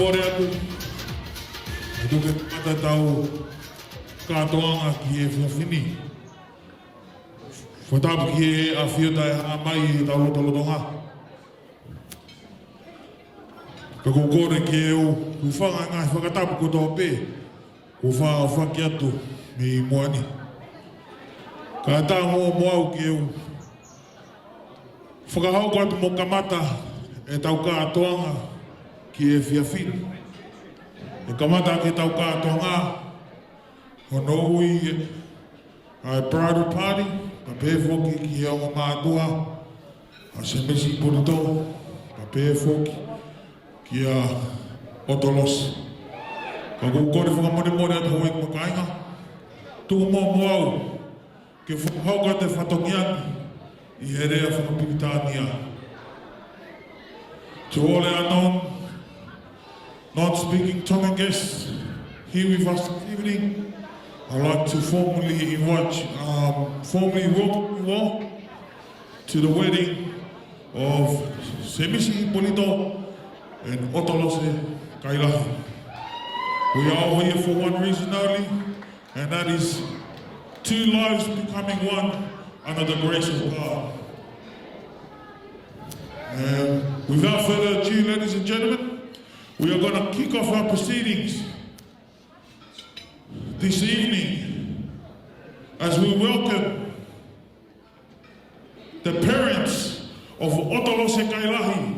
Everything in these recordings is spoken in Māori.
Moreatu, itu kita tahu katoanga ki e fini. Fatap ki a fiota amai tahu tolonga. Kakukore ki eu kufanga ngai fakatapu ko tope. Kufa fakiatu ni moani. Kata mo moau ki eu. Fakahau ko mo kamata e tau katoanga ki e fiafini. E kamata ki tau katoanga hono ui ai bridal party pa pe foki ki au mātua a se mesi purito pa pe foki ki a otolos. Ka kukore whakamone mone atu hoi makainga tu mo moau ke whakahauka te whatongiani I herea whakapitania. To all our non-speaking Tongan guests here with us this evening, I'd like to formally welcome you all to the wedding of Semisi Polito and Otolose Kailahi. We are all here for one reason only, and that is two lives becoming one under the grace of God. And without further ado, ladies and gentlemen, we are going to kick off our proceedings this evening as we welcome the parents of Otolose Kailahi.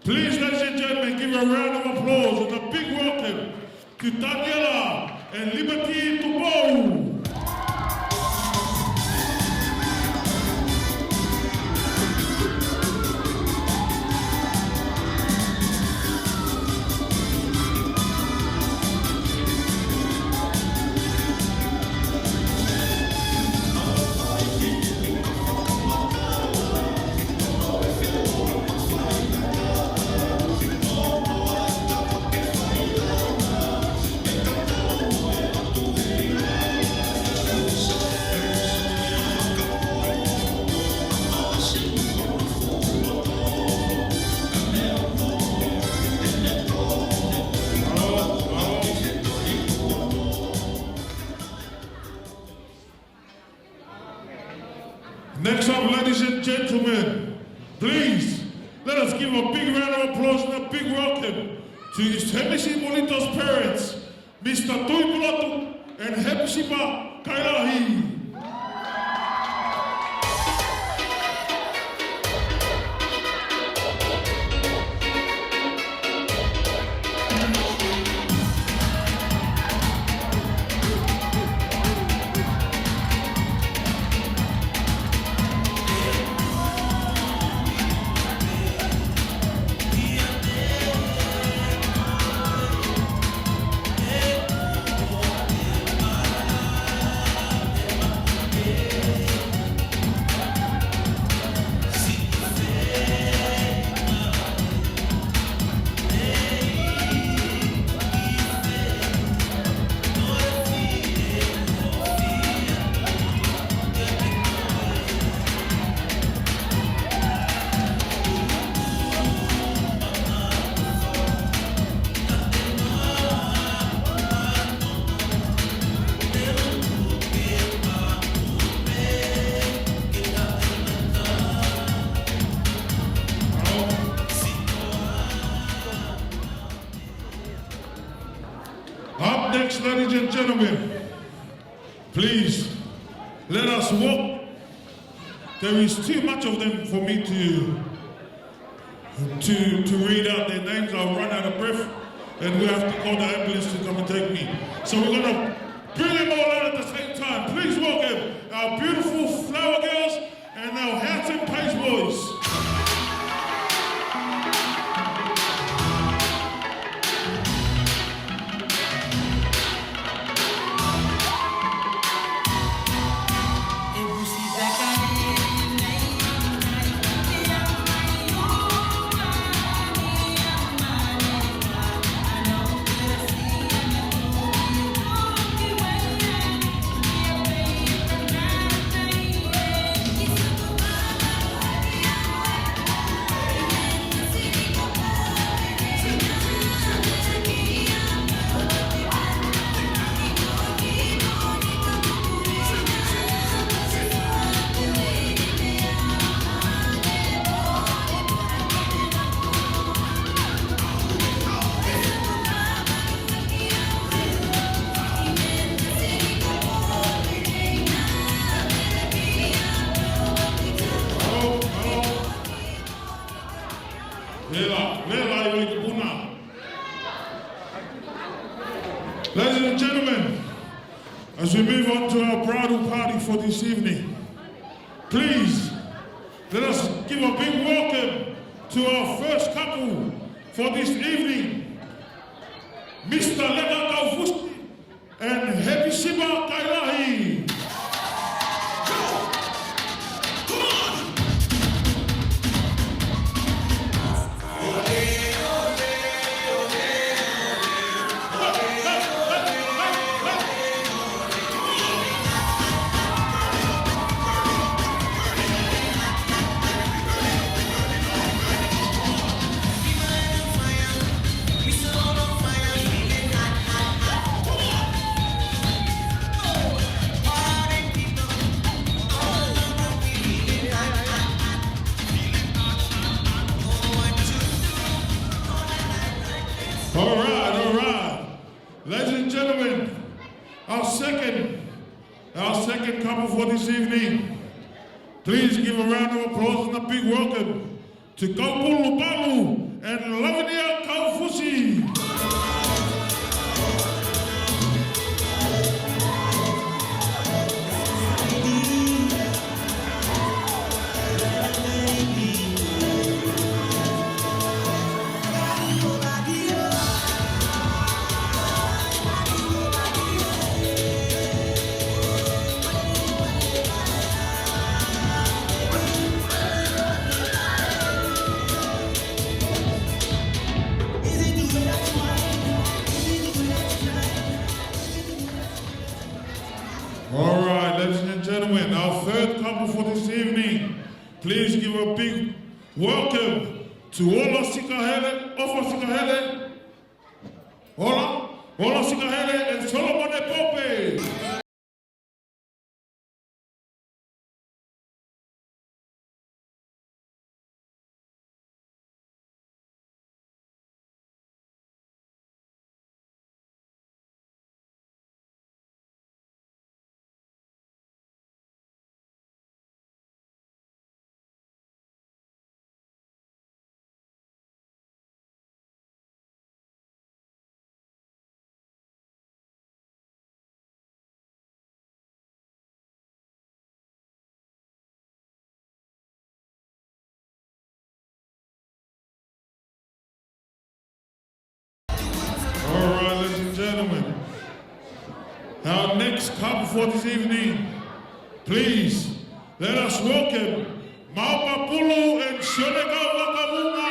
Please, ladies and gentlemen, give a round of applause and a big welcome to Daniela and Liberty Tupou. Next up, ladies and gentlemen, please let us give a big round of applause and a big welcome to Semisi Polito's parents, Mr. Tuipulato and Hepsiba Kailahi. Up next, ladies and gentlemen, please let us walk. There is too much of them for me to read out their names. I'll run out of breath, and we have to call the ambulance to come and take me. So we're gonna bring them all out at the same time. Please welcome our beautiful flower girls and our handsome page boys. As we move on to our bridal party for this evening, please let us give a big welcome to our first couple for this evening, Mr. Lega Kaufusi and Hepisiba Kailahi. All right. Ladies and gentlemen, our second couple for this evening. Please give a round of applause and a big welcome to Kaupulu Palu and Lavinia Kaufusi. All right, ladies and gentlemen, our third couple for this evening. Please give a big welcome to Ola Sikahele, Ofa Sikahele, Ola Sikahele and Solomon Pope. All right, ladies and gentlemen, our next couple for this evening, please let us welcome Maupapulu and Shonega Wakamuma.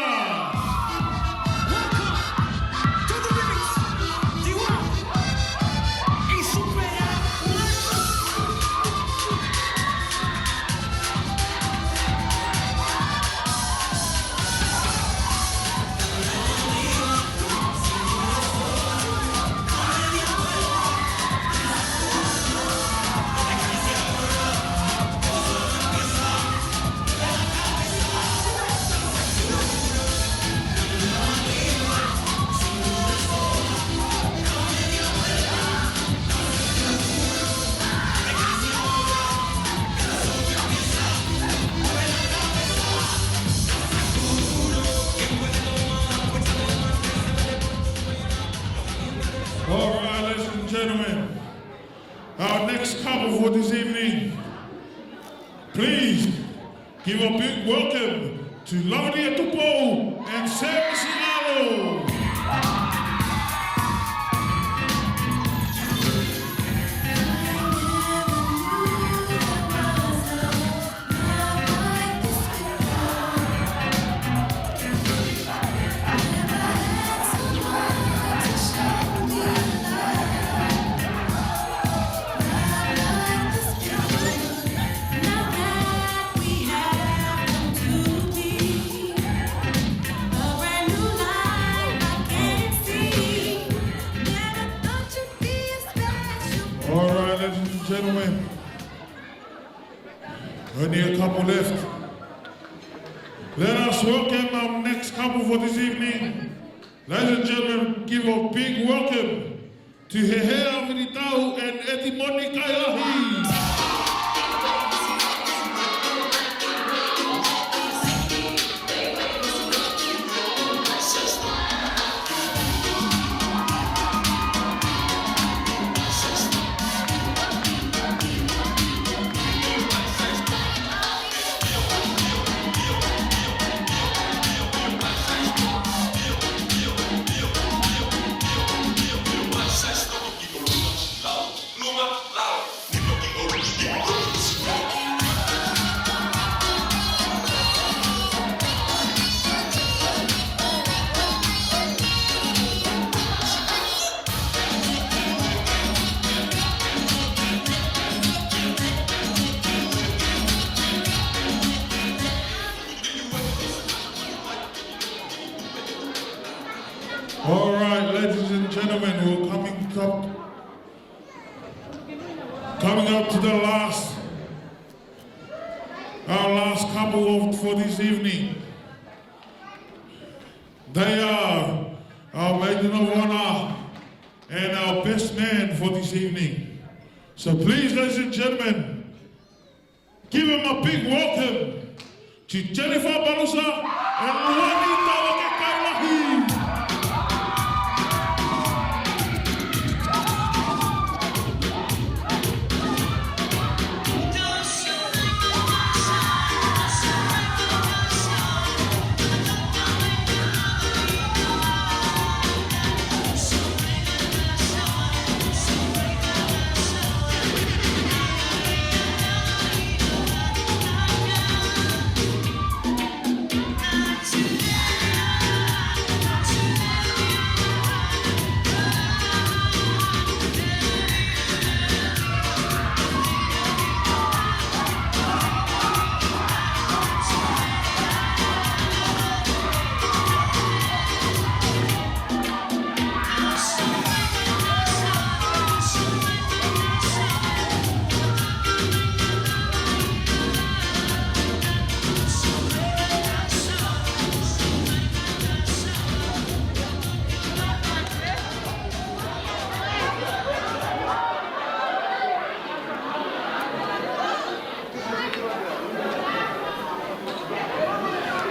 All right, ladies and gentlemen, our next couple for this evening, please give a big welcome to Lavinia Tupo and Sarah Sinalo. All right, ladies and gentlemen, only a couple left. Let us welcome our next couple for this evening. Ladies and gentlemen, give a big welcome to Hehea Viritau and Etimoni Kailahi. All right, ladies and gentlemen, we're coming up to the our last couple for this evening. They are our maiden of honor and our best man for this evening. So please, ladies and gentlemen, give him a big welcome to Jennifer Balusa and Luani Tawakekailahi.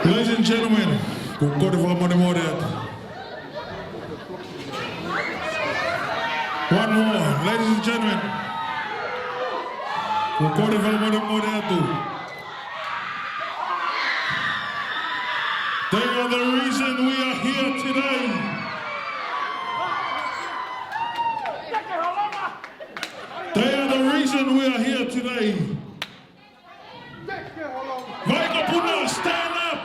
Ladies and gentlemen, con Corvo Monemoret. One more, ladies and gentlemen. Con Corvo Monemoret. They are the reason we are here today. They are the reason we are here today. Vaikapuna, stand up!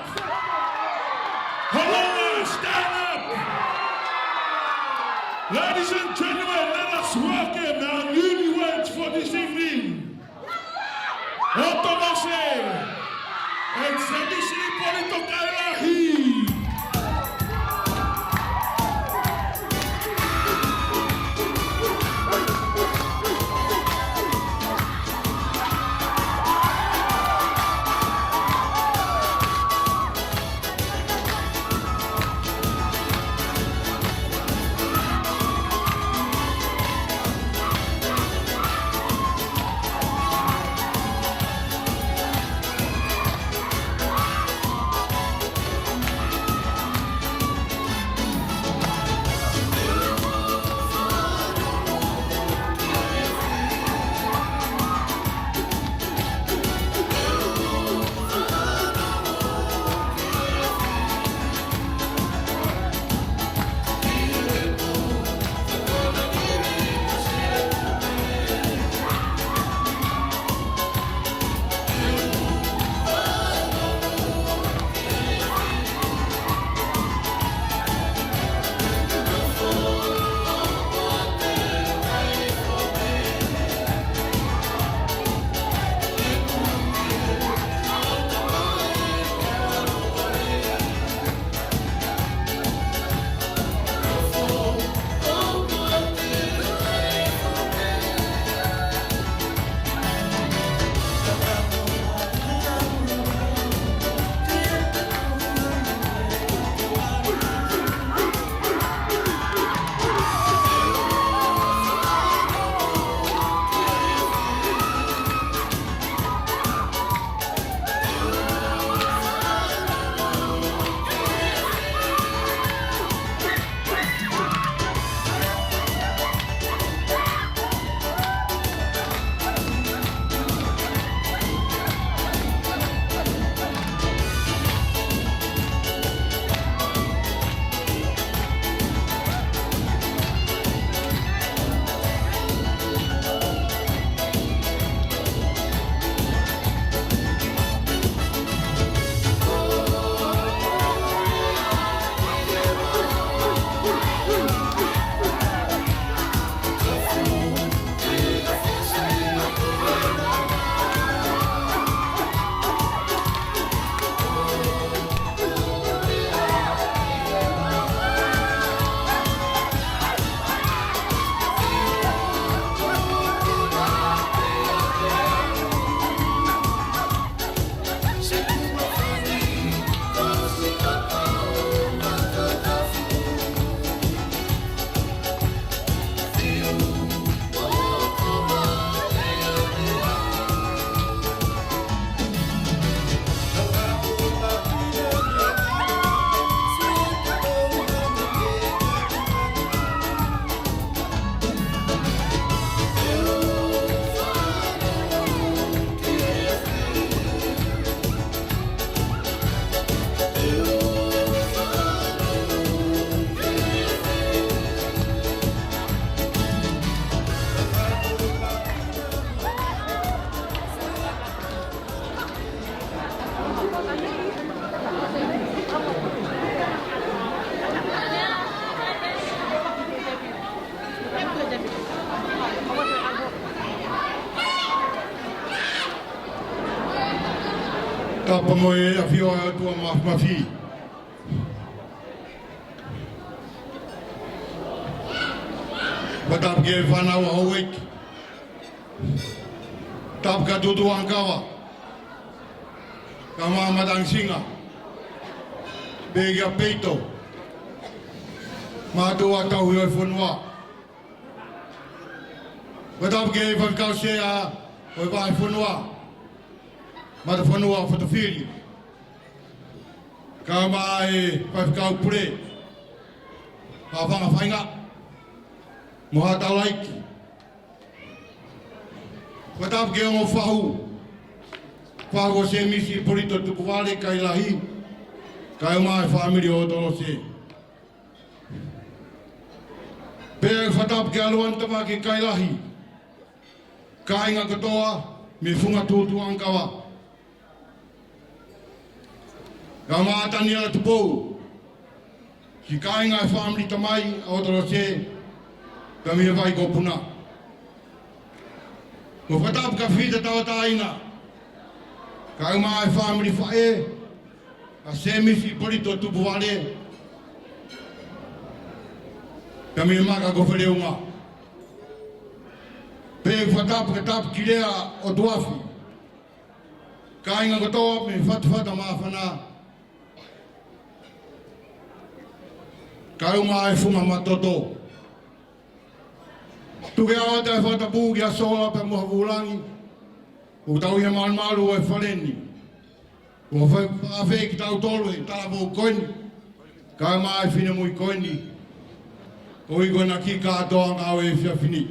Halonga, stand up! Ladies and gentlemen, let us welcome our newlyweds for this evening. Otomase and Sebisi Polito Kailahi. Ka pamoe a fio a tua mafi. Patap ke whanau a hauek. Tap ka tutu angkawa. Ka mamadang singa. Bega peito. Matua tau hoi whanua. Patap ke whankau se a hoi vai whanua. Mata whanua whatawhiri. Ka mai whaikau pure. Ka whanga whainga. Moha tau laiki. Patap ke o whahu. Whahu se misi porito tuku wale kai lahi. Kai mai whamiri o tolo se. Pea whatap ke aluan tama ke kai lahi. Ka inga katoa me whunga tūtu angkawa. Ka maatani ala tupou. Ki ka inga whamiri tamai o tolo se. Ka mia vai ko puna. Ko whatap ka whita tawa taina. Ka uma e whamiri whae. Ka se misi porito tupu wale. Ka mia maka ko whareunga. Pe whatap ka tap kirea o tuafi. Ka inga katoa me whatwhata mawhana. Ka uma e whunga matoto. Tuke awa te whatapu ki a sola pe moha vulangi. O tau ia maru e whaleni. O whawhi ki tau tolu e talabo koini. Ka mai whina mui koini. O i koina ki katoa ngau e whiawhini.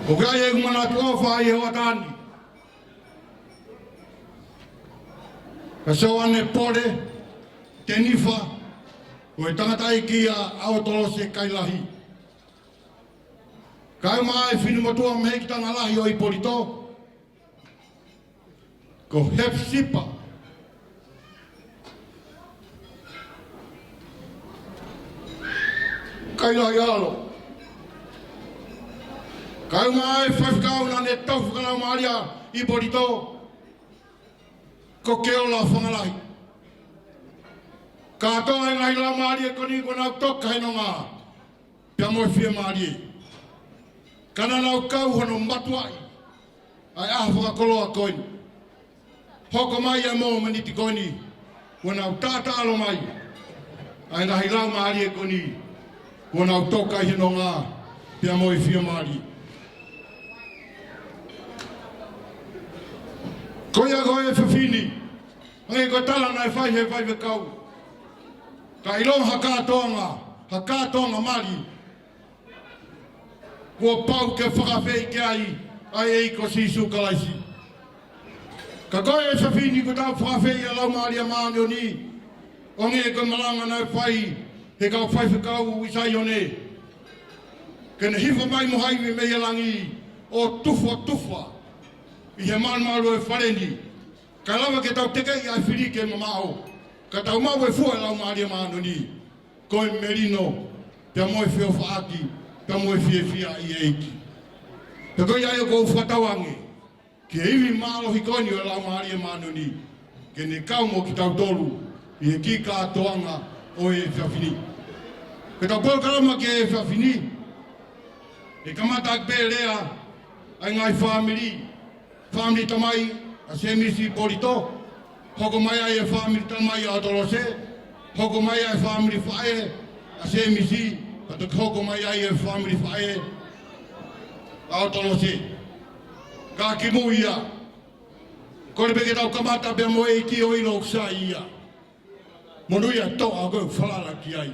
O kia e kumana tua whai e watani. Ka soane pore, te nifa. O e tangata i kia ao tolo se kai lahi. Kai mai whinu matua mehi ki tanga lahi o i porito. Ko hep sipa. Kai lahi alo. Kai mai whawhikau na ne tau whakanau maaria i porito. Ko keo la whangalahi. Ka toa e ngai la maari e koni kona toka he no ngā. Pia moe whia maari e. Kana nau kau hono matuai. Ai aha whakakoloa koini. Hoko mai e mō maniti koini. Wana u tāta alo mai. Ai ngai la maari e koni. Wana u toka he no ngā. Pia moe whia maari. Koia koe e whiwhini. Ngai ko tala nai whai he whai kau. Ka ilong hakatonga mari. Kua pau ke whakawhei ke ai e ko sisu kalaisi. Ka koe e whiwhini ko tau whakawhei a lau maari a maanio ni. O nge ko malanga nai whai he kau whai whikau isai o ne. Kena hifa mai mo haiwi me langi o tufa. I he maru e whareni. Ka lawa ke tau teke i ai whiri ke mamao. Ka tau mau e fua e lau maari a maano ni. Koe merino, pia moe whio whaaki, pia moe whia i eiki. Te koe ai o kou whatawange. Ki e iwi maalohi koini o lau maari a maano ni. Ke ne kau mo ki tau tolu, i he ki kātoanga o e whiawhini. Ke tau pō karama ke e whiawhini. E kamata ak pē rea, ai ngai whamiri tamai, a se misi porito. Hoko mai ai e whamiri tamai a Torose, hoko mai ai whamiri whae, a se misi, kato hoko mai ai e whamiri whae, a Torose. Ka ki mu ia, kore peke tau kamata pe mo e ki o ino uksa ia. Monu ia to a koe whalala ki ai.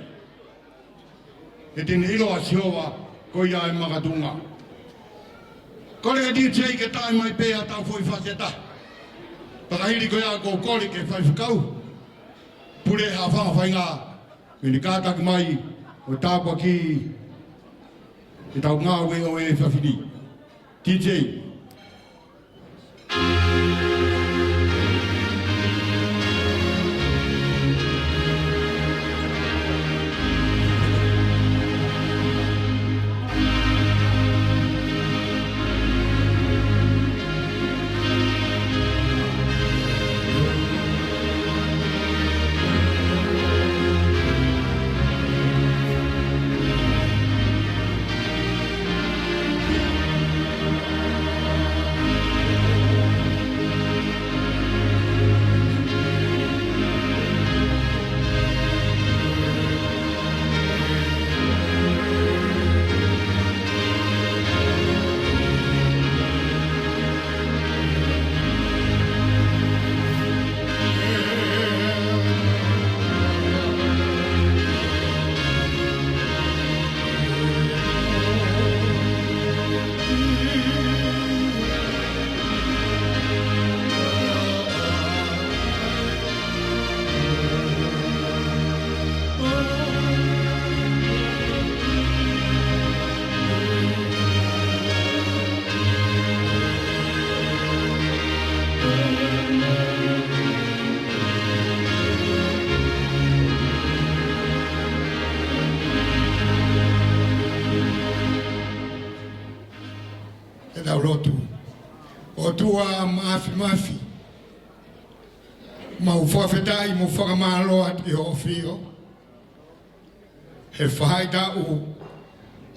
E tine ilo a siowa, ko ia e makatunga. Kore e DJ ke tai mai pe a tau foi whaseta. Pakahiri ko ia ko kore ke whai whakau. Pure ha whanga ngā. Mini kātaki mai o tāpua ki e tau ngā we o e whawhiri. DJ. O tua mafi ma u whawhetai mo whakamaloa te o whio he whahaita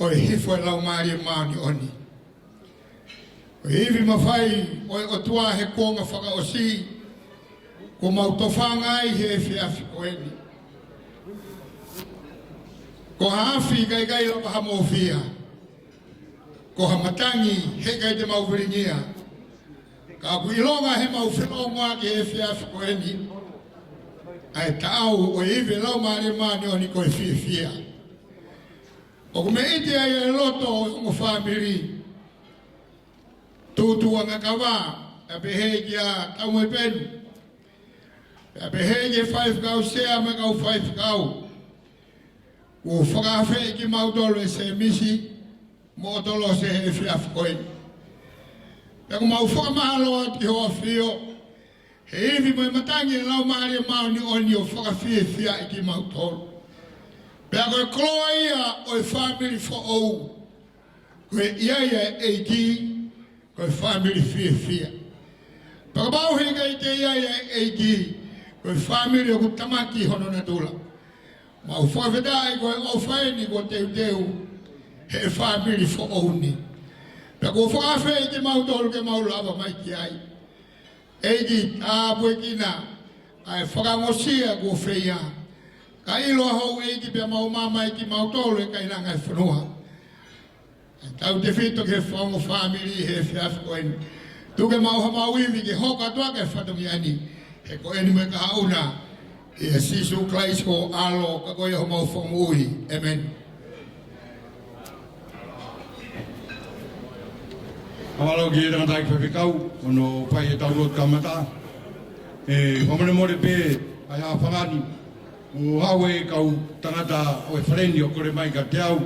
o e hifo e lau maari e maani oni o hivi mawhai o tua he konga whaka o si ko mautowhangai he whiawhi koeni ko hawhi kai la paha mo whia ko hamatangi he kai te mauwiringia ka kuilonga he mauwhenonga ki he whiawhi koeni ai tau o hivi lau maari maani oni ko e whiawhia o kume iti ai e loto o mo family tutu anga kawa a behegia tau mo penu a behegia 5 kau sea me kau 5 kau o whakawhi ki mautolo e se misi mo tolo se he whiawhi koeni Peko mau whakamahaloa ki hoa whio he iwi mai matangi e lau maari maoni oni o whakawhie whia i ki mau tolu. Peko e kloa ia o e family for ou. Koe iaia e ki ko e family whia. Peko mau hinga i te iaia e ki ko e family o ku tamaki hono na tula. Mau whakawhetai ko e o whaeni ko teu he family for ou ni. Peko whakawhi i te mautolu ke maulava mai ki ai. Eiki tāpue kina, ai whakangosia ko whia. Ka ilo hau eiki pia mau mama i ki mautolu e kainanga e whanua. Tau te whito ke whango family he whiawhi koeni. Tuke mau hamau iwi ke hoka tua ke whatongi ani. He koeni me ka hauna. I a sisu klaisko alo ka koe hamau whango ui. Amen. Awalo ki e rangatai whawhikau, ono pai e taurot kamata. E whamane more pe, ai a whangani, o hawe kau tangata o e wharendi o kore mai ka te au,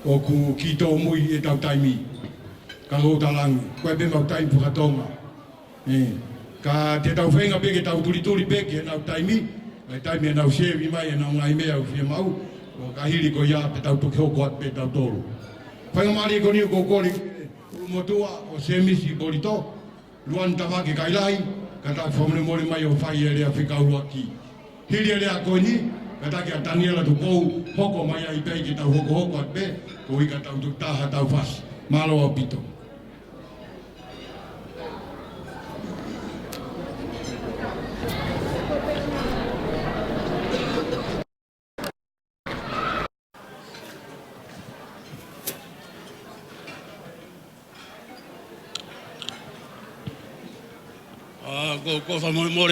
o ku ki tō mui e tau taimi. Ka ngō talangi, koe pe mau taimi pukatonga. Ka te tau whenga pe ke tau turi pe ke nau taimi, ai taimi e nau sevi mai e nau ngai mea u whia mau, o ka hiri ko ia pe tau toke hoko at pe tau tōru. Whainga maari e koni o kōkori, motua o semisi bolito luan tamake kailai kata fomle mori mai o fai ere Afrikaurua ki hiri ere a koni kata ki a Daniela tu kou hoko mai ai pei ki tau hoko at pe ko i ka tau tu taha tau fas malo o pito ko fa mo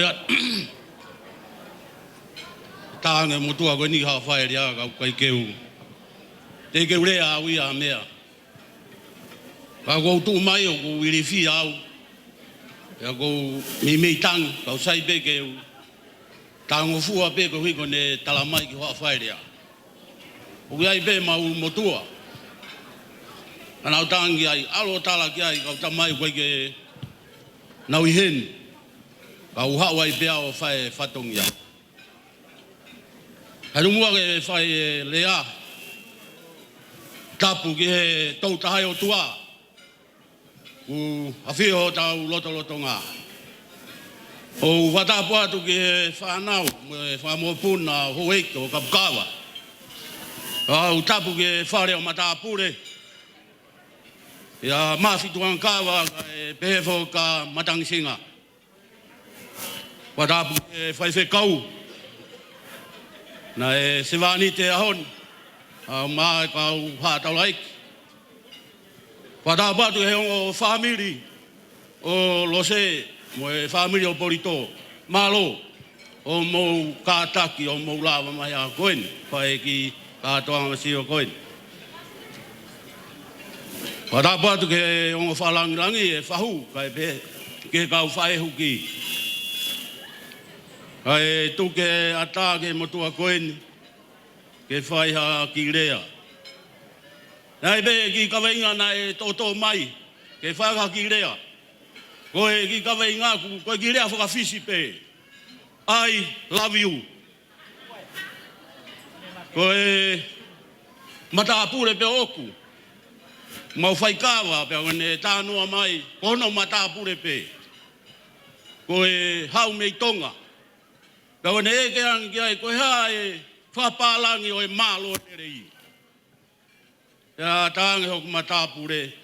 tanga mo tua ko ni ha fa ria ka kai keu te ke ure a wi a mea ka go tu mai o ko wi fi au ya go mi tang ka sai be ke tango fu a be ko wi ko ne tala mai ki ha fa ria o ai be ma mo tua ana tangi ai alo tala ki ai ka ta mai ko ke nau hen ka u hawa I bea o fai fatongia hanu mua ke fai lea tapu ki he tau tahai o tua u awhio tau loto ngā o watapu atu ki he whanau me whamopuna hoeiko o kapukawa u tapu ki he whare o matapure ia mawhituan kawa e pehefo ka matangisinga watapu ki he whaiwhekau na e sewani te ahon mai ka hātau laiki watapu atu he o whamiri o lose mo e family o Porito malo o mo kataki o mo lava mai a koen pai ki katoanga si o koen watapu atu ke o whalangirangi e whahu kai pe ke kau whaehuki kai tuke ata ke motua koen ke whaiha ki rea nai be ki kawainga na e toto mai ke whaiha ki rea koe ki kawe i ngāku, koe ki rea whakawhisi pe. I love you. Koe matapure pe oku. Mau whaikawa pe wane tānoa mai, kono matapure pe. Koe hau mei tonga. Pe wane eke angi ai, koe hae whapālangi o e mālo tere i. Ia tāngi hoku matapure.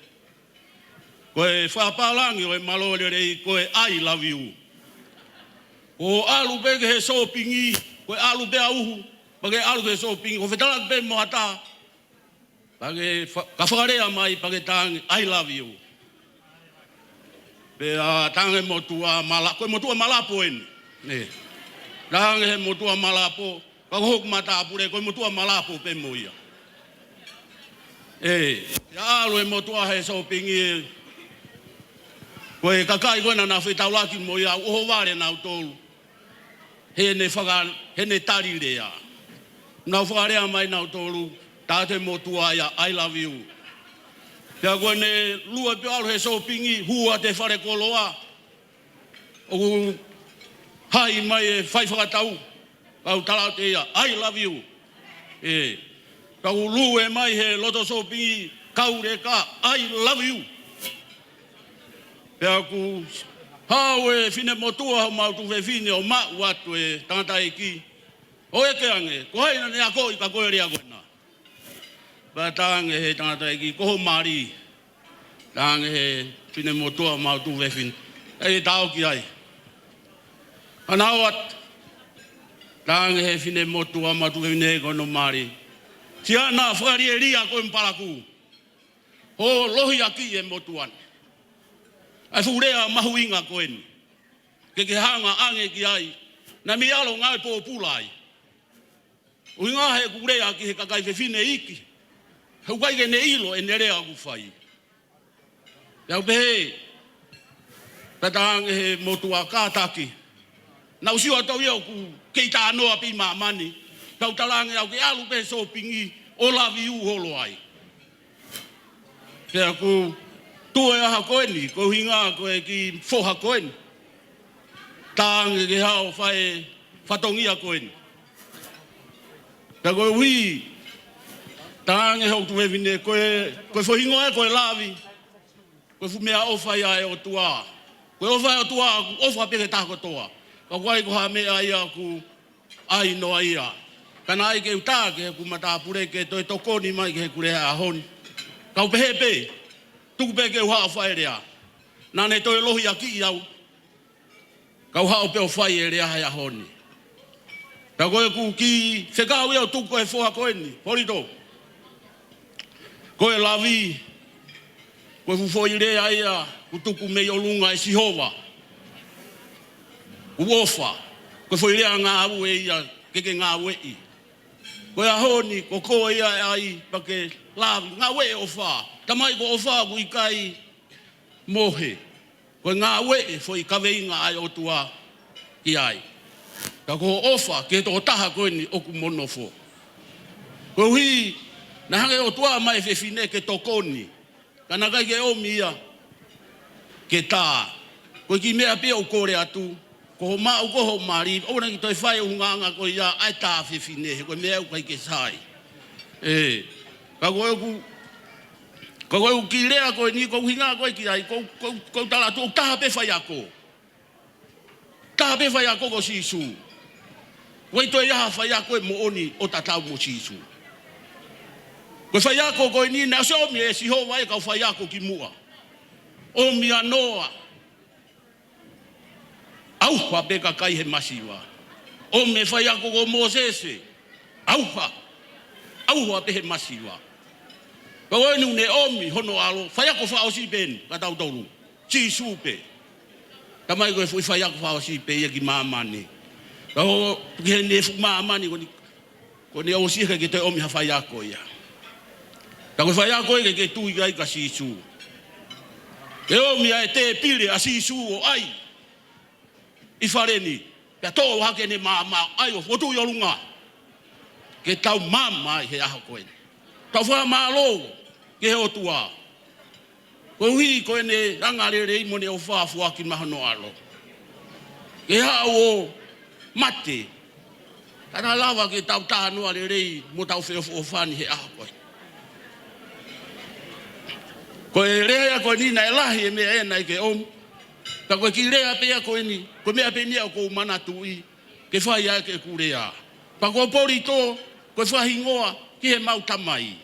Koe whapalangi o e malore rei, koe I love you. O alu peke he sopingi, koe alu pe auhu, pake alu he sopingi, ko whetala pe mohata, pake ka whakarea mai, pake tangi, I love you. Pe tangi motua malapo, koe motua malapo eni. Tangi he motua malapo, pake hoku matapure, koe motua malapo pe moia. Ya alu he motua he sopingi, koe kakai koe na whetau laki mo ia oho ware nau tolu. He ne tari rea. Nau whakarea mai nau tolu, tāte motua ia, I love you. Pea koe ne lua pe alu he sopingi, hua te whare koloa. O hai mai e whai whakatau, kau talau te ia, I love you. Kau lue mai he loto sopingi, kau reka, I love you. Pea ku hau e whine motua hau mautu we whine o mau atu e tangata e ki. O eke ange, ko haina ne ako I ka koe rea koena. Pea tange he tangata e ki, koho mari. Tange he whine motua mautu we whine. E tau ki ai. Anau at. Tange he whine motua mautu we whine e kono mari. Tia na whakari e ria koe mparaku. Ho lohi aki e motuan. Ai furea mahuinga koeni. Ke hanga ange ki ai. Na mi alo ngai po pulai. Uinga he kurea ki he kakai whine iki. Heu kai ke ne ilo e nerea ku whai. Iau pehe. Tatange he motua kātaki. Na usiwa tau iau ku kei tā noa pi mamani. Tau talange au ke alu pe sopingi. O lavi u holo ai. Pea ku tue aha koeni, ko hinga koe ki foha koeni. Tānge ke hao whae whatongia koeni. Pea koe hui, tānge hau tuwe vine, koe whohingo e koe lavi. Koe fumea ofai ai o tua. Koe ofai o tua, ofa peke tako toa. Ka koe ko ha mea ia ku ai noa ia. Kana ai ke uta ke ku matapure ke toi tokoni mai ke kure ha honi. Kau pehe pe. Tuku pe ke uha o whae rea. Nane toi lohi aki iau. Kau hao pe o whae e rea hai a honi. Ka koe ku ki whekau iau tuku e whoha koeni. Porito. Koe lavi. Koe fufoi rea ia. Ku tuku mei o lunga e sihova. Uofa. Koe foi rea ngā awu e ia. Keke ngā wei. Koe a honi, ko koe ia ai, pake lavi, ngā wei o whā. Tamai ko o whā ku i kai mohe. Koe ngā wei, foi kawei ngā ai o tua ki ai. Ka ko ofa, ke to taha koe ni oku monofo. Koe hui, na hange o tua mai whewhine ke tokoni. Ka nakai ke omi ia, ke tā. Ko ki mea pe o kore atu. Ko ma ko ho mari. O na ki toi fai unga ko ia ai ta fifine. Ko mea ko ke sai. Ka ko ki lea ko ni ko hinga ko ki ai ko tala tu ta pe fai ako. Ta pe fai ako ko sisu. Ko to ia fai ako mo oni o tatau mo sisu. Ko fai ako ko ni na so mi e si ho vai ka fai ako ki mua. O mi anoa. Au pa pe ka kai he masiwa. O me fai ako ko Moses. Au pe he masiwa. Ko ni ne omi hono alo fai ako fa o si ben ka tau tolu. Si supe. Tamai ko fai ako fa o si pe ki mama ni. Ko ki ne fu mama ni ko ni o si ke te omi ha fai ako ya. Ta ko fai ako ke tu i ka si su. E omi ai te pile a si su o ai. I fareni. Pe to ha ke ne mama ai o fotu yo lunga. Ke tau mama he a ko ni. Ta fa malo ke o tua. Ko hui ko ne rangare rei mo ne o fa ki mahano alo. Ke ha o mate. Kana lava ke tau ta no ale rei mo tau fe o fani he a ko. Ko rea ko ni na lahi me e na ke om. Ta ko ki rea pe ko ni. Ko me pe ni ko mana tui. Ke fa ya ke kurea. Pa ko porito ko fa hingoa ki he mau tamai.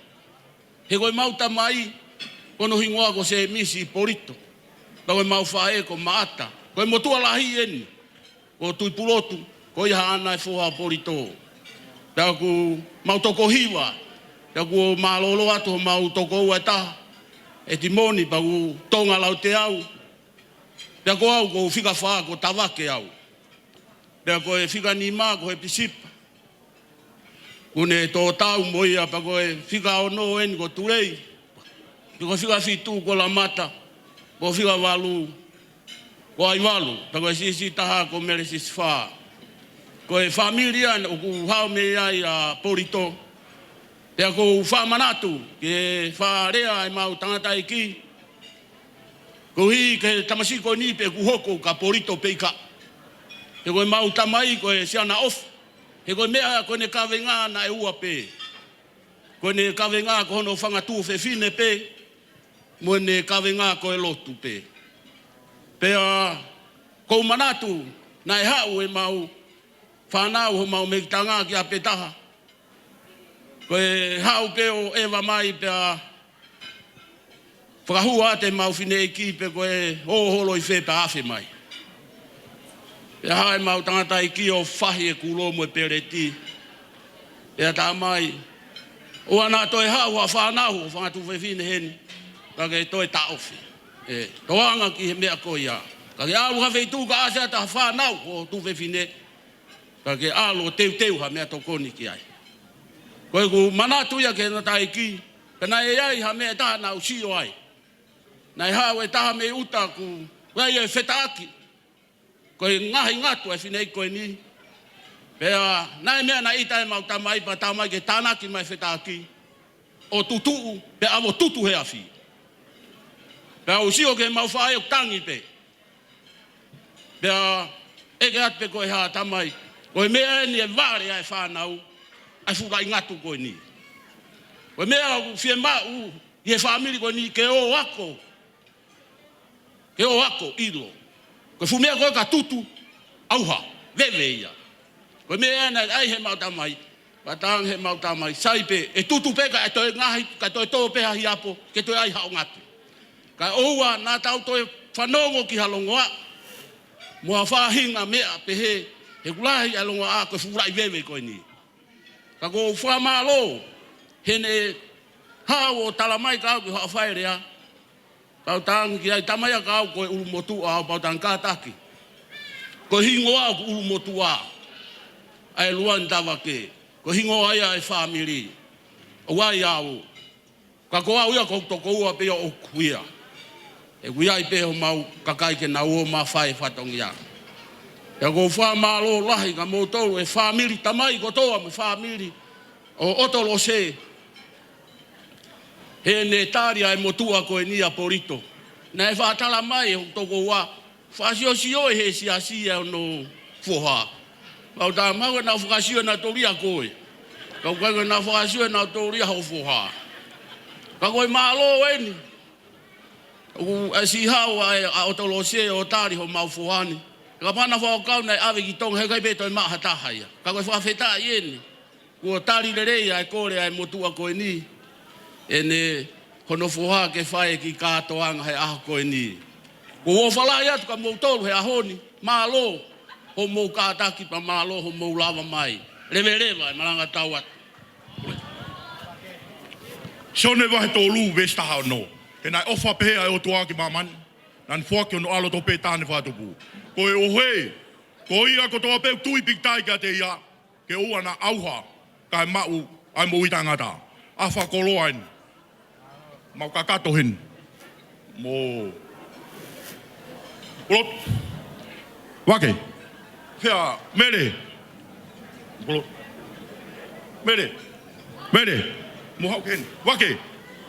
He ko mau tamai kono hingoa ko se misi porito. Ta ko mau fa e ko mata. Ko mo tu lahi en. Ko tu pulotu ko ia ana fo ha porito. Ta ko mau toko hiwa. Ta ko malolo atu mau toko eta. E timoni pa u tonga lau te au. Pea ko au ko fika wha ko tawake au. Pea ko e fika ni mā ko e pisipa. Kune tō tau moia pa ko e fika o no en ko turei. Ko fika fitu ko la mata. Ko fika walu. Ko ai walu. Pa ko e sisi taha ko mere sisi wha. Ko e familia o ku hao me ai a porito. Pea ko wha manatu, ke wha rea e mau tangata i ki. Ko hi ke tamasiko ni pe ku hoko ka porito peika. He ko e mau tamai ko e siana off. He ko mea ko ne kawenga na e ua pe. Ko ne kawenga ko hono whanga tu fe fine pe. Mo ne kawenga ko e lotu pe. Pea ko manatu na e hau e mau whanau ho mau me tanga ki a petaha. Ko e hau pe o ewa mai pe a whakahua te mau whine e ki pe ko e holo i whe pe awhi mai. Pe hae mau tangata i ki o whahi e kulo mo e pereti. E a tā mai. O ana toi hau a whanau o whangatu whine heni. Ka ke toi ta ofi. E toanga ki he mea ko ia. Ka ke alu hawhi tū ka asea ta whanau o tu whine. Ka ke alo teu ha mea tokoni ki ai. Ko e ku manatu ia ke na tai ki. Pena e ai ha mea taha na usio ai. Na e hao e taha me uta ku. Wai e whetaaki. Ko e ngahi ngatu e whinei koe ni. Pea na e mea na ita e mau tamai pa tamai ke tānaki mai whetaaki. O tutuu. Pea awo tutu he awhi. Pea usio ke mau whae o tangi pe. Pea e ke atpe koe haa tamai. Ko e mea e ni e vare ai whanau. Ai fuka ingatu koe ni. Koe mea fie mau, i he whamiri koe ni, ke o ako. Ke o ako, ilo. Koe fu mea koe ka tutu, auha, vewe ia. Koe mea ena, ai he mau tamai, patang he mau tamai, saipe, e tutu peka, e toi ngahi, ka toi tō peha hiapo, ke toi ai hao ngatu. Ka oua, nā tau toi whanongo ki halongoa, mua whahinga mea pehe, he kulahi alongoa a, koe furai vewe koe ni. Ka ko whamalo, hene hao o talamai kau ki hoa whaerea. Kau tāngi ki ai tamaya kau koe urumotu a pau tāng kātaki. Ko hingoa ku urumotu a. Ai luan tawa ke. Ko hingoa ia e whamiri. O wai au. Ka ko au ia kou toko ua pia o kuia. E kuia i peho mau kakai ke na ua ma whae whatongi a. Ya ko whamalo lahi ka mōtou e whamiri tamai ko toa mo whamiri o otolo se. He ne tāria e motua ko e nia porito. Na e whatala mai e toko wā Whasio he siasia no fuha. Mau ta mau na whakasio na toria koe. Kau kai na whakasio na toria ho fuha. Ka koe malo eni. O asi hau a otolo se o tari ho mau fuhani. Ka pana whakau nei ave ki tong he kai beto ma hatahaya. Ka koe whafeta eni. Ko tari lerei ai kore ai motua koe ni. Ene hono fuha ke whae ki katoanga he aho koe ni. Ko o whalai atu ka mou tolu he ahoni. Malo ho mou kātaki pa malo ho mou lava mai. Rewa maranga tau atu. Sone wahe tolu vestaha no. E nai ofa pehe ai o tuaki mamani. Nan fuaki ono alo tope tāne whatupu. Ko e ohe. Ko ia ko toa peu tui piktai ka te ia. Ke ua na auha. Ka e mau ai mo itangata. Awha koloain. Mau kakato hin. Mo. Ulot. Wake. Fea. Mere. Ulot. Mere. Mere. Mo hau hen. Wake.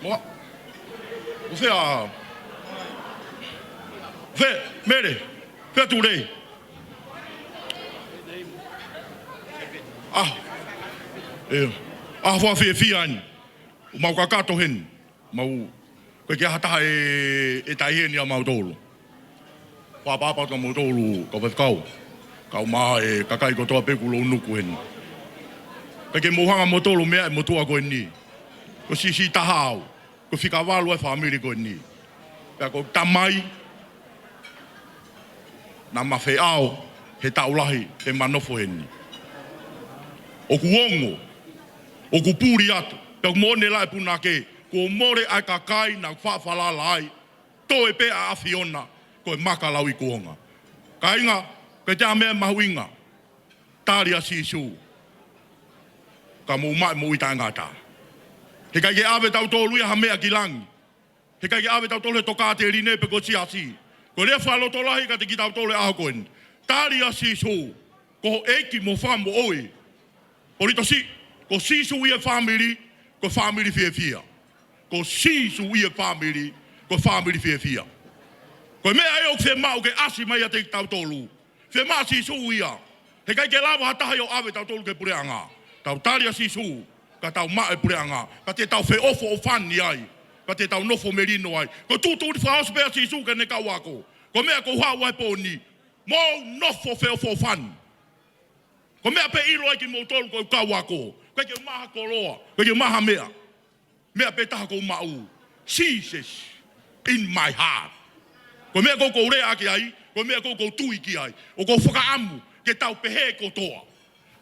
Mo hau. Fea. Fe. Mere. Fea tu rei. Ah. Wha fia ani. Mau kakato hen. Mau. Koe kia hataha e tai ni a mau tolu. Whapapa ka mau tolu ka whatkau. Kau maa e kakai ko toa peku lo nuku hen. Koe ke mohanga mau tolu mea e motua koe ni. Ko sisi tahau. Ko whika walu e whamiri koe ni. Pea ko tamai. Na mawhi au. He taulahi. He manofo hen ni. O kuongo. O ku puri atu. Pea mone lai puna ke. Ko more ai kakai na whawhalala ai. Tō e pe a awhiona. Ko e makalau I kuonga. Ka inga. Ke te mea mahuinga. Tāri a sisu. Ka mou mai mou I tā ngata. He kai ke awe tau tōlui ha mea ki langi. He kai ke awe tau tōlui toka te rine pe ko si asi. Ko rea whaloto lahi ka te ki tau tōlui aho koen. Tāri a sisu. Ko eki mo whamu oi. Porito si. Ko sisu I e whamiri. Ko whamiri fia fia. Ko sisu I e whamiri. Ko whamiri fia fia. Ko mea e o whe mau ke asi mai a te tau tōlu. Whe maa sisu ia. He kai ke lawa hatahi o awe tau tōlu ke pureanga. Tau tāria sisu. Ka tau maa e pureanga. Ka te tau whe ofo o whani ai. Ka te tau nofo merino ai. Ko tūtū ni whaos pēa sisu ke ne kau ako. Ko mea ko hawa e pōni. Mou nofo whe ofo o whani. Ko mea pe iro ai ki mou tōlu ko kau ako. Koe ke maha koroa. Koe ke maha mea. Mea pe taha ko mau. Jesus in my heart. Ko mea ko rea ki ai. Ko mea ko tui ki ai. O ko whakaamu ke tau pehe ko toa.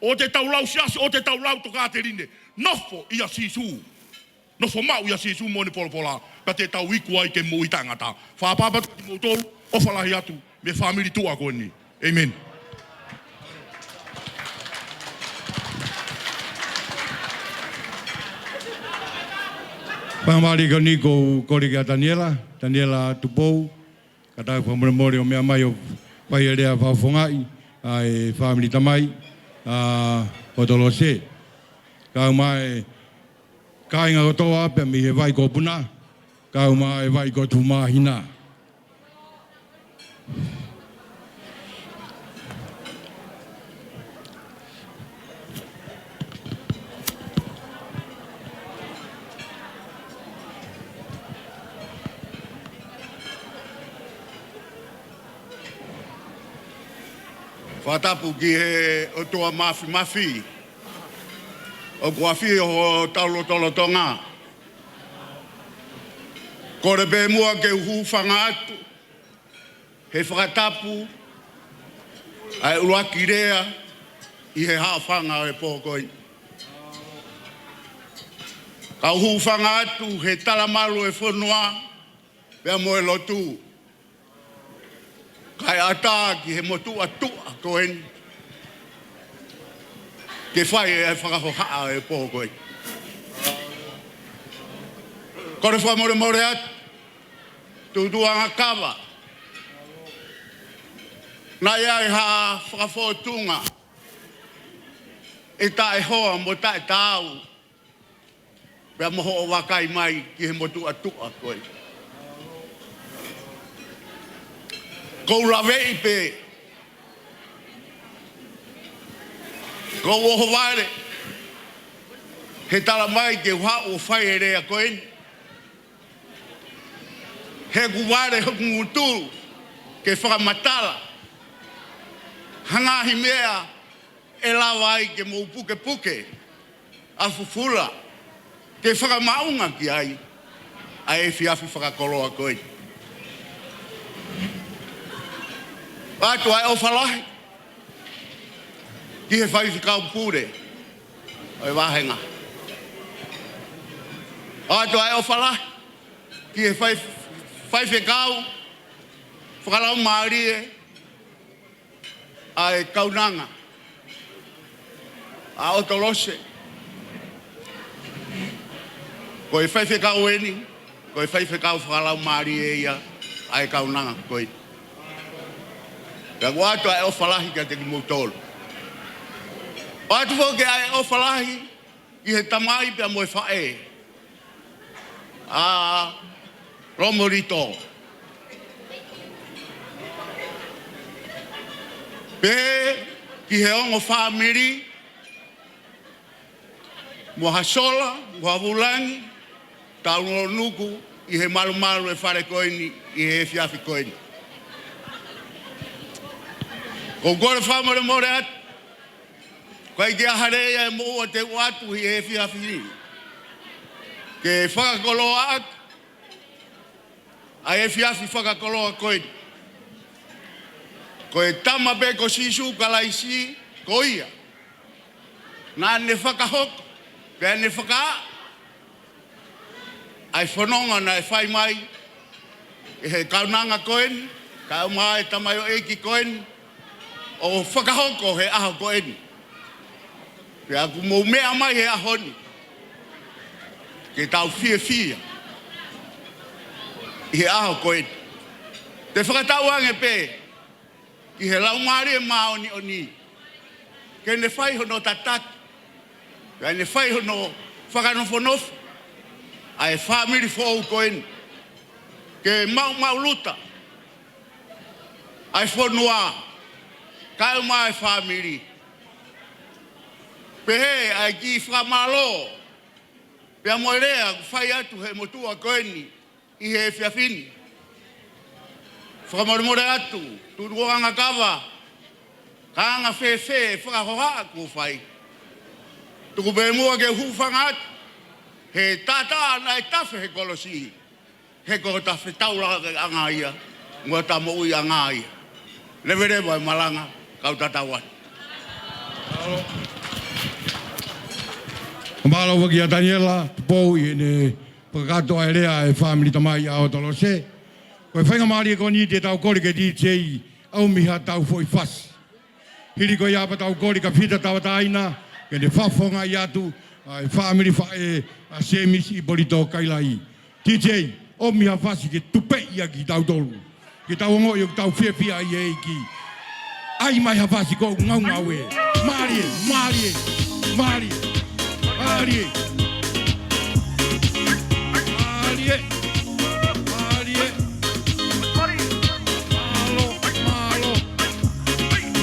O te tau lau siasi, o te tau lau toka te rine. Nofo ia sisu. Nofo mau ia sisu mone polopola. Ka te tau iku ai ke mo I tangata. Whapapatu ki mo tolu. O whalahi atu. Me whamiri tua ko ni. Amen. Pamari ka ni ko kore kia Daniela tupou. Ka tau whamuremore o mea mai o whaiarea whawhongai. Ai whamiri tamai. O tolo se. Kau mai kāinga ko toa pe mi he vai ko puna. Kau mai vai ko tumahina. Whatapu ki he o toa mafi. O kuawhi o taulo tonga. Kore be mua ke uhuwhanga atu. He whakatapu. Ai uruaki rea. I he hawhanga e pōkoi. Ka uhuwhanga atu he talamalu e whanua. Pea mo e lotu. Kai ata ki he motu atua koen. Ke whai e whakahohaa e pōkoi. Kore whamore atu. Tutuanga kawa. Nā ia e haa whakawhotunga. E tae hoa mo tae tāu. Pea moho o wakai mai ki he motu atua koe. Kou la vei pe. Kou oho wale. He tala mai ke wha o whai e rea koeni. He ku wale hoku ngutu ke whakamatala. Hangahi mea e lawa ai ke mou puke puke. A fufula. Ke whakamaunga ki ai. A e fiafi whakakoloa koeni. Atu ai o whalahi. Ki he whai whikau pūre. Oi wahenga. Atu ai o whalahi. Ki he whai whikau. Whakalau maarie. Ai kaunanga. A otolose. Ko e whai whikau eni. Ko e whai whikau whakalau maarie ia. Ai kaunanga koe. Ka watu ai o whalahi ka te ki moutolo. Watu fo ke ai o whalahi I he tamai pia moe whae. Romorito. Pe ki he ongo whamiri. Mo hasola, mo havulangi. Tauno nuku I he malu malu e whare koini. I he fiafi koini. Ko gore whamore more atu. Kai ke aharea e moa te watu I he fiafi. Ke whakakoloa atu. A e fiafi whakakoloa koini. Ko e tama pe ko sisu kalaisi ko ia. Nā ne whakahoko. Pea ne whakaa. Ai whanonga na e whai mai. E he kaunanga koini. Ka mai tamayo eki koini. O whakahoko he aho koini. Pea ku mou mea mai he ahoni. Ke tau fia fia. I he aho koini. Te whakatau ange pe. I he laumare e maoni oni. Ke ne whai hono tataki. Pea ne whai hono whakanofonofu. Ai whamiri fōu koini. Ke mau luta. Ai whanua. Kai mai whamiri. Pehe ai ki whamalo. Pea moerea whai atu he motua koini. I he fiafini. Whakamoremore atu. Turuanga kawa. Kaanga whewhe whakahoha ku whai. Tuku bemua ke hufanga atu. He tata na e tafe he kolosi. He ko tafe taula anga ia. Ngua tamo ui anga ia. Levereba e malanga kau tatawan. Malo waki a Daniela, pou I ne pakato ai rea e family tamai a otolose. Koe whainga maari e koni te tau kori ke DJ au miha tau foi fas. Hiri ko iapa tau kori ka fita tawata aina. Ke ne whafonga I atu. Ai family whae a semis I bolito kailai. DJ, o miha fasi ke tupe ia ki tau tolu. Ke tau ongo i tau whiawhia I eiki. Ai mai ha fasi ko ngau ngau e. Marie, Marie, Marie, Marie. Marie, Marie. Malo, malo. Marie.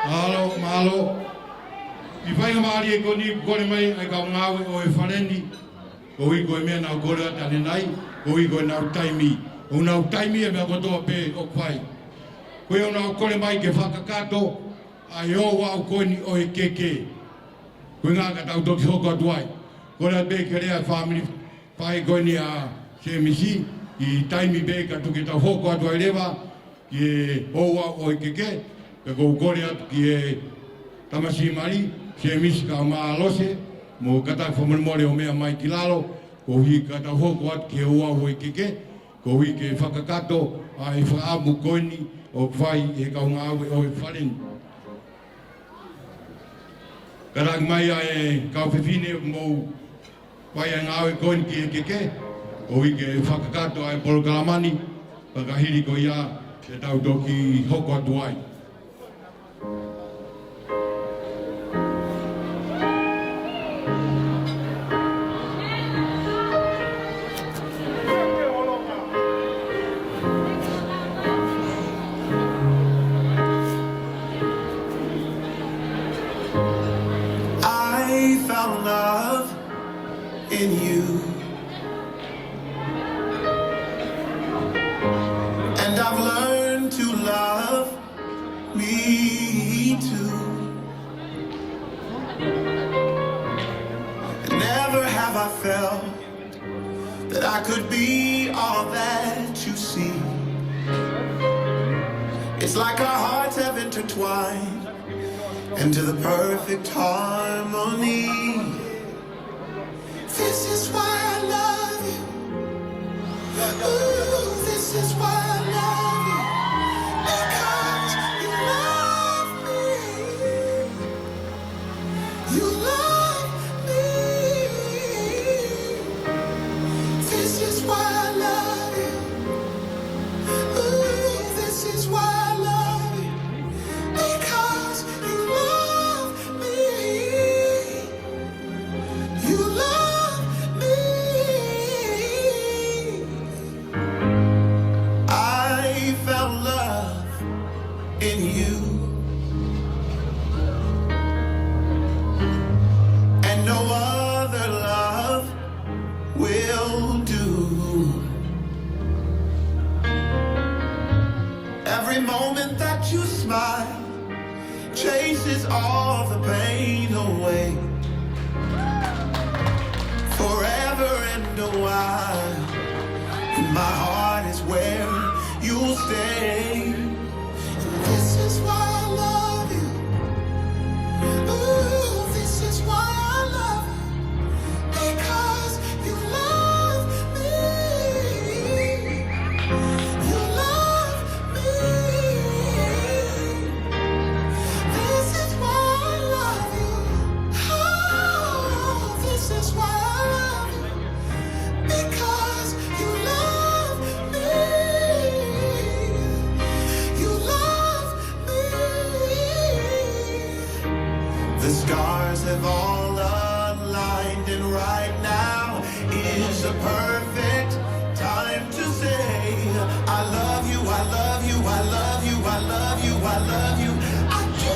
Mahalo. I whai ngā maari e koni kore mai ai kau ngāwe o e wharendi. Ko i koe mea nau kore atane nai, ko i koe nau taimi. O nau taimi e mea kotoa pē o kwhai. Koe o nau kore mai ke whakakato, ai o wau koni o e keke. Koe ngā ka tau toki hoko atuai. Kore at pē ke rea whamiri whai koni a se misi, i taimi pē ka tuki tau hoko atuai rewa, ki e o wau o e keke, ka kou kore atu ki e tamasi mari, se misi ka maa alose, mo kata whamanamore o mea mai ki lalo, ko hi kata hoko atu ki e ua hoi keke, ko hi ke whakakato a e whaamu koini o whai e kaunga awe o e wharen. Karang mai a e kauwhewhine mo whai a ngāwe koini ki e keke, ko hi ke whakakato a e polokalamani, pakahiri ko ia e tau toki hoko atu ai. Found love in you, and I've learned to love me too. And never have I felt that I could be all that you see. It's like our hearts have intertwined into the perfect harmony. This is why I love you. Ooh, this is why I love you. Because you love me. You love me. This is why I love you. Ooh, this is why I love you. Because you love me. You love me. I found love in you, and no other love will do. Every moment that you smile chases all the pain away. Forever and a while, and my heart is where you'll stay. And this is why I love you. Ooh, this is why I love you. Because you love me. You love me. This is why I love you. Oh, this is why I love you. Because you love me. You love me. The stars have all aligned, and right now is the perfect time to say, I love you, I love you, I love you, I love you, I love you. I do.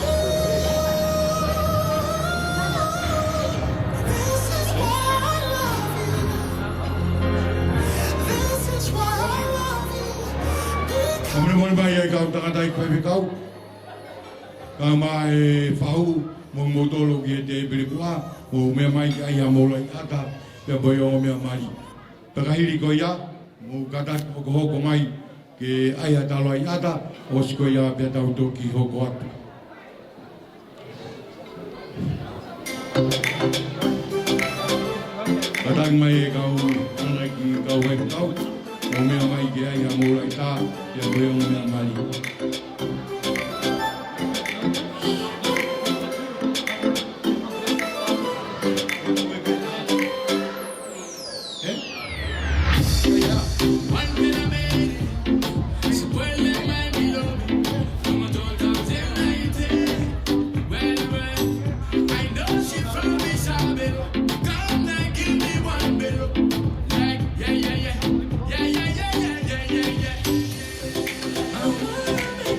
This is why I love you. This is why I love you. Because Omre mone mai ai kau tangata i koe whikau. Ka mai whau mo motolo ki e te birikua, o mea mai ki ai amola i ata, pia boi o mea mari. Pakahiri ko ia, mo kata ko hoko mai ke ai atalo ai ata, o siko ia pia tau toki hoko atu. Katang mai e kau, anai ki kau e kau, o mea mai ki ai amola i ta, pia boi o mea mari. I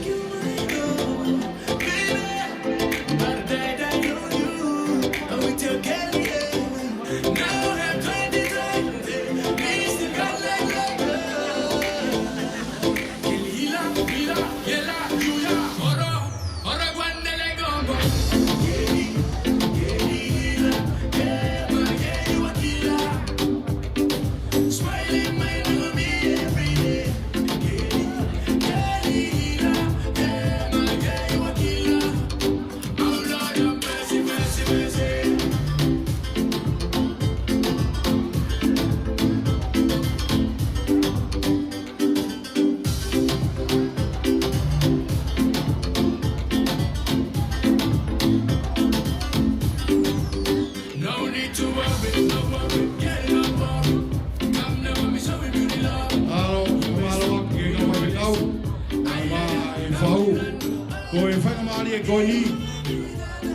whakamari e koni,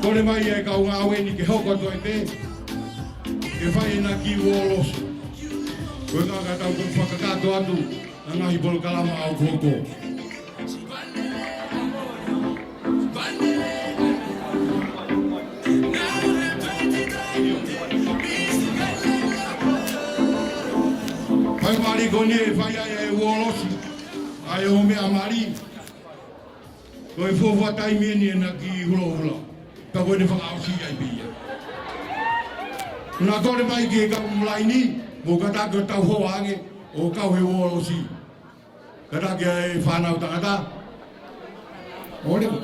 kore mai e kau ngā weni ke hoko toi pe, ke whai na ki uolos. Koe ngā katau kuru whakakato atu, a ngahi polo kalama au koko. Whakamari koni e whai ai e uolos, ai o mea mari. Koe fōwha taimieni e na ki hula hula. Ka koe ne whakaosi ai pia. Nā kore mai ki e ka umlaini, mō kataka tau hoa ange, o kau he uolosi. Kataka e whanau tangata. Ore ko.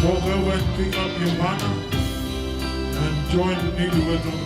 Walk over and pick up your banner and join the newlyweds on